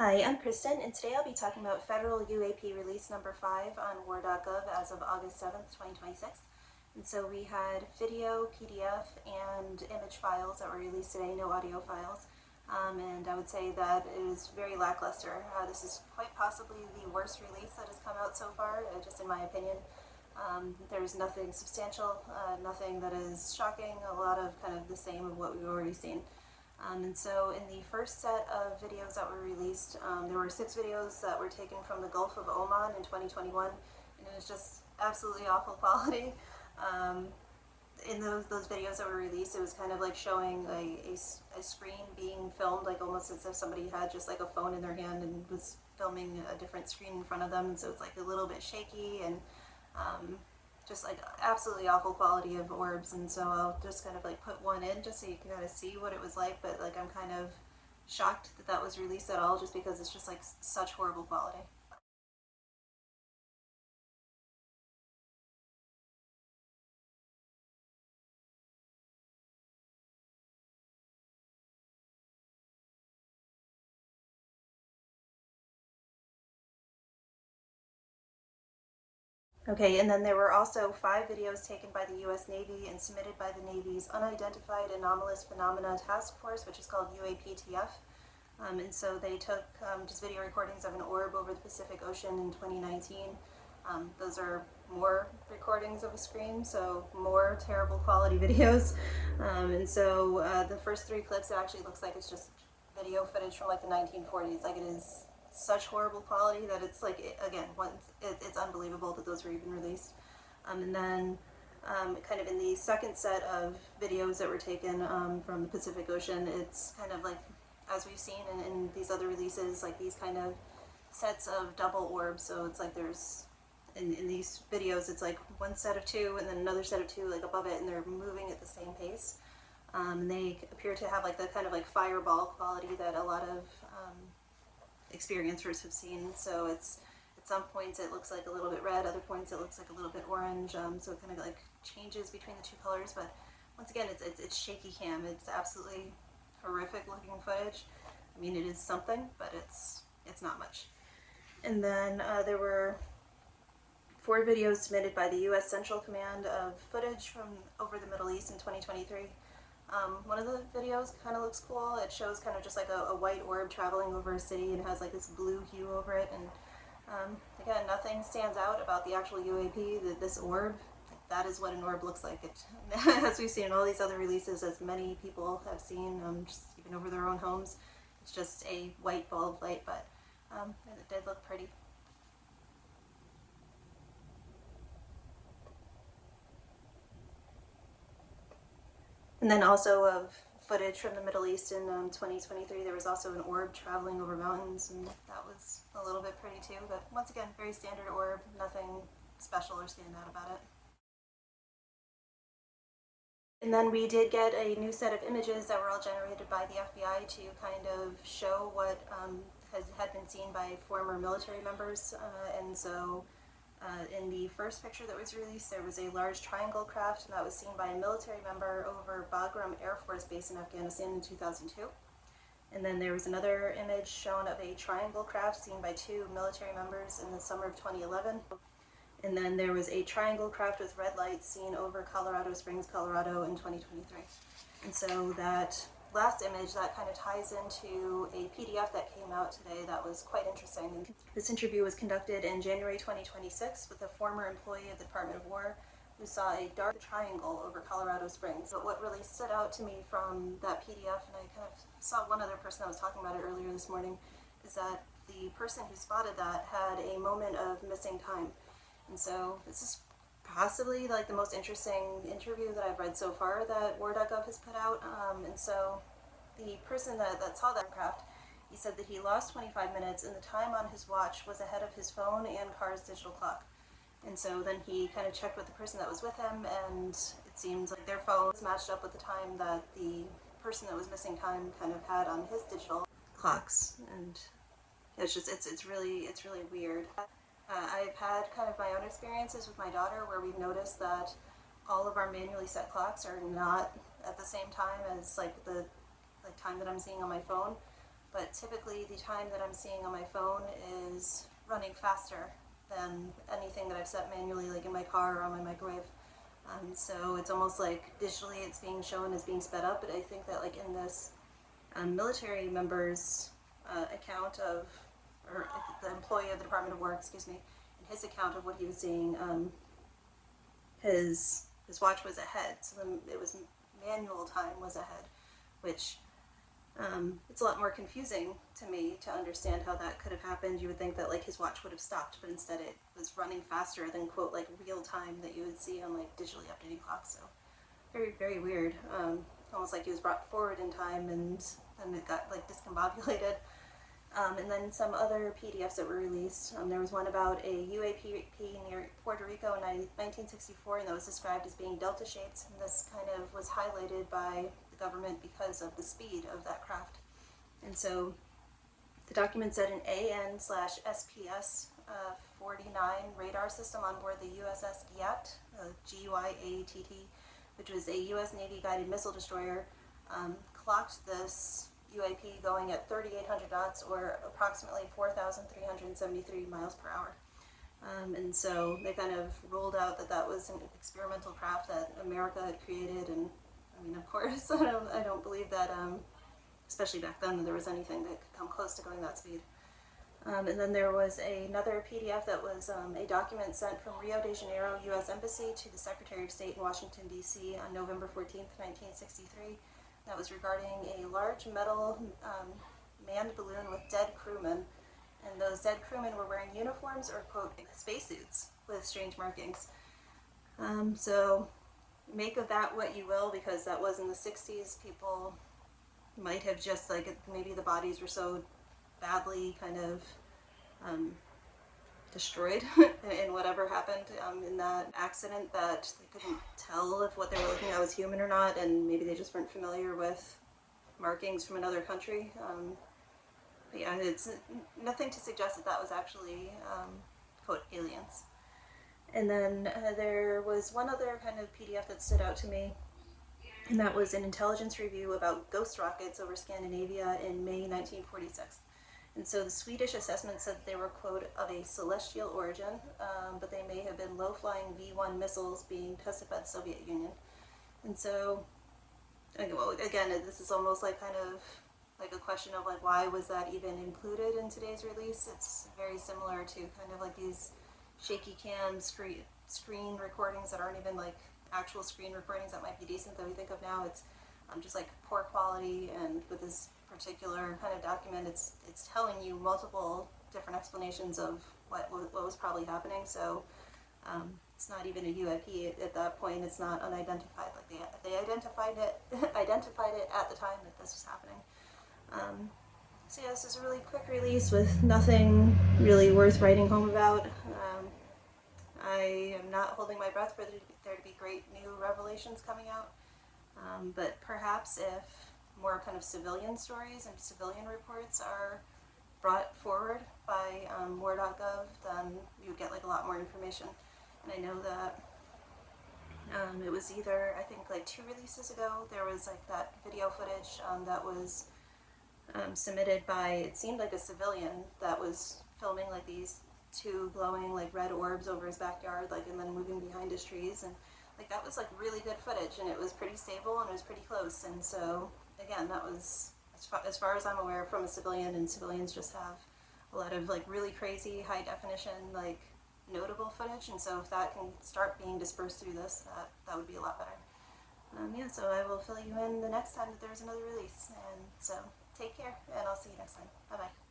Hi, I'm Kristen, and today I'll be talking about Federal UAP Release Number 5 on war.gov as of August 7th, 2026. And so we had video, PDF, and image files that were released today, no audio files. And I would say that it is very lackluster. This is quite possibly the worst release that has come out so far, just in my opinion. There's nothing substantial, nothing that is shocking, a lot of kind of the same of what we've already seen. And so in the first set of videos that were released, there were 6 videos that were taken from the Gulf of Oman in 2021, and it was just absolutely awful quality. In those videos that were released, it was kind of like showing a screen being filmed, like almost as if somebody had just like a phone in their hand and was filming a different screen in front of them, and so it's like a little bit shaky and just like absolutely awful quality of orbs. And so I'll just kind of like put one in just so you can kind of see what it was like, but like I'm kind of shocked that that was released at all, just because it's just like such horrible quality. Okay, and then there were also 5 videos taken by the US Navy and submitted by the Navy's Unidentified Anomalous Phenomena Task Force, which is called UAPTF. And so they took just video recordings of an orb over the Pacific Ocean in 2019. Those are more recordings of a screen, so more terrible quality videos. And so the first 3 clips, it actually looks like it's just video footage from like the 1940s. Like, it is such horrible quality that it's like, again, it's unbelievable that those were even released. And then kind of in the second set of videos that were taken from the Pacific Ocean, it's kind of like, as we've seen in these other releases, like these kind of sets of double orbs. So it's like there's, in these videos, it's like one set of 2 and then another set of 2 like above it, and they're moving at the same pace. They appear to have like the kind of like fireball quality that a lot of experiencers have seen. So it's, at some points it looks like a little bit red, other points it looks like a little bit orange. So it kind of like changes between the 2 colors. But once again, it's shaky cam. It's absolutely horrific looking footage. I mean, it is something, but it's not much. And then there were 4 videos submitted by the U.S. Central Command of footage from over the Middle East in 2023. One of the videos kind of looks cool. It shows kind of just like a white orb traveling over a city, and has like this blue hue over it. And again, nothing stands out about the actual UAP. This orb, that is what an orb looks like. It, as we've seen in all these other releases, as many people have seen, just even over their own homes, it's just a white ball of light, but it did look pretty. And then also of footage from the Middle East in 2023, there was also an orb traveling over mountains, and that was a little bit pretty too. But once again, very standard orb, nothing special or standout about it. And then we did get a new set of images that were all generated by the FBI to kind of show what had been seen by former military members. And so in the first picture that was released, there was a large triangle craft, and that was seen by a military member over Bagram Air Force Base in Afghanistan in 2002. And then there was another image shown of a triangle craft seen by 2 military members in the summer of 2011. And then there was a triangle craft with red lights seen over Colorado Springs, Colorado in 2023. And so that last image, that kind of ties into a PDF that came out today that was quite interesting. This interview was conducted in January 2026 with a former employee of the Department of War who saw a dark triangle over Colorado Springs. But what really stood out to me from that PDF, and I kind of saw one other person that was talking about it earlier this morning, is that the person who spotted that had a moment of missing time. And so this is possibly like the most interesting interview that I've read so far that war.gov has put out. And so the person that saw that craft, he said that he lost 25 minutes and the time on his watch was ahead of his phone and car's digital clock. And so then he kind of checked with the person that was with him, and it seems like their phones matched up with the time that the person that was missing time kind of had on his digital clocks. And it's just, it's really weird. I've had kind of my own experiences with my daughter where we've noticed that all of our manually set clocks are not at the same time as like the time that I'm seeing on my phone. but typically the time that I'm seeing on my phone is running faster than anything that I've set manually, like in my car or on my microwave. So it's almost like digitally it's being shown as being sped up, but I think that like in this military member's account of, or the employee of the Department of War, excuse me, in his account of what he was seeing, his watch was ahead, so it was manual time was ahead, which it's a lot more confusing to me to understand how that could have happened. You would think that like his watch would have stopped, but instead it was running faster than quote like real time that you would see on like digitally updated clocks. So very, very weird. Almost like he was brought forward in time and then it got like discombobulated. And then some other PDFs that were released. There was one about a UAP near Puerto Rico in 1964, and that was described as being delta-shaped, and this kind of was highlighted by the government because of the speed of that craft. And so the document said an AN/SPS 49 radar system on board the USS Gyat, G-Y-A-T-T, which was a U.S. Navy guided missile destroyer, clocked this UAP going at 3,800 knots, or approximately 4,373 miles per hour. And so they kind of ruled out that that was an experimental craft that America had created. And I mean, of course, I don't believe that, especially back then, that there was anything that could come close to going that speed. And then there was another PDF that was a document sent from Rio de Janeiro U.S. Embassy to the Secretary of State in Washington, D.C. on November 14th, 1963. That was regarding a large metal manned balloon with dead crewmen, and those dead crewmen were wearing uniforms or, quote, spacesuits with strange markings. So make of that what you will, because that was in the 60s. People might have just, like, maybe the bodies were so badly kind of destroyed in whatever happened in that accident that they couldn't tell if what they were looking at was human or not, and maybe they just weren't familiar with markings from another country. But yeah, it's nothing to suggest that that was actually, quote, aliens. And then there was one other kind of PDF that stood out to me, and that was an intelligence review about ghost rockets over Scandinavia in May 1946. And so the Swedish assessment said that they were, quote, of a celestial origin, but they may have been low-flying V-1 missiles being tested by the Soviet Union. And so, well, again, this is almost like kind of like a question of like, why was that even included in today's release? It's very similar to kind of like these shaky cam screen recordings that aren't even like actual screen recordings that might be decent that we think of now. It's just like poor quality, and with this particular kind of document, it's telling you multiple different explanations of what was probably happening. So it's not even a UAP at that point. It's not unidentified. Like they identified it at the time that this was happening. So yeah, this is a really quick release with nothing really worth writing home about. I am not holding my breath for there to be great new revelations coming out, but perhaps if more kind of civilian stories and civilian reports are brought forward by war.gov, then you would get like a lot more information. And I know that it was either, I think like 2 releases ago, there was like that video footage that was submitted by, it seemed like a civilian that was filming like these 2 glowing like red orbs over his backyard, like, and then moving behind his trees, and like that was like really good footage, and it was pretty stable and it was pretty close. And so again, that was, as far as I'm aware, from a civilian, and civilians just have a lot of like really crazy high definition like notable footage, and so if that can start being dispersed through this, that would be a lot better. Yeah, so I will fill you in the next time that there's another release, and so take care, and I'll see you next time. Bye bye.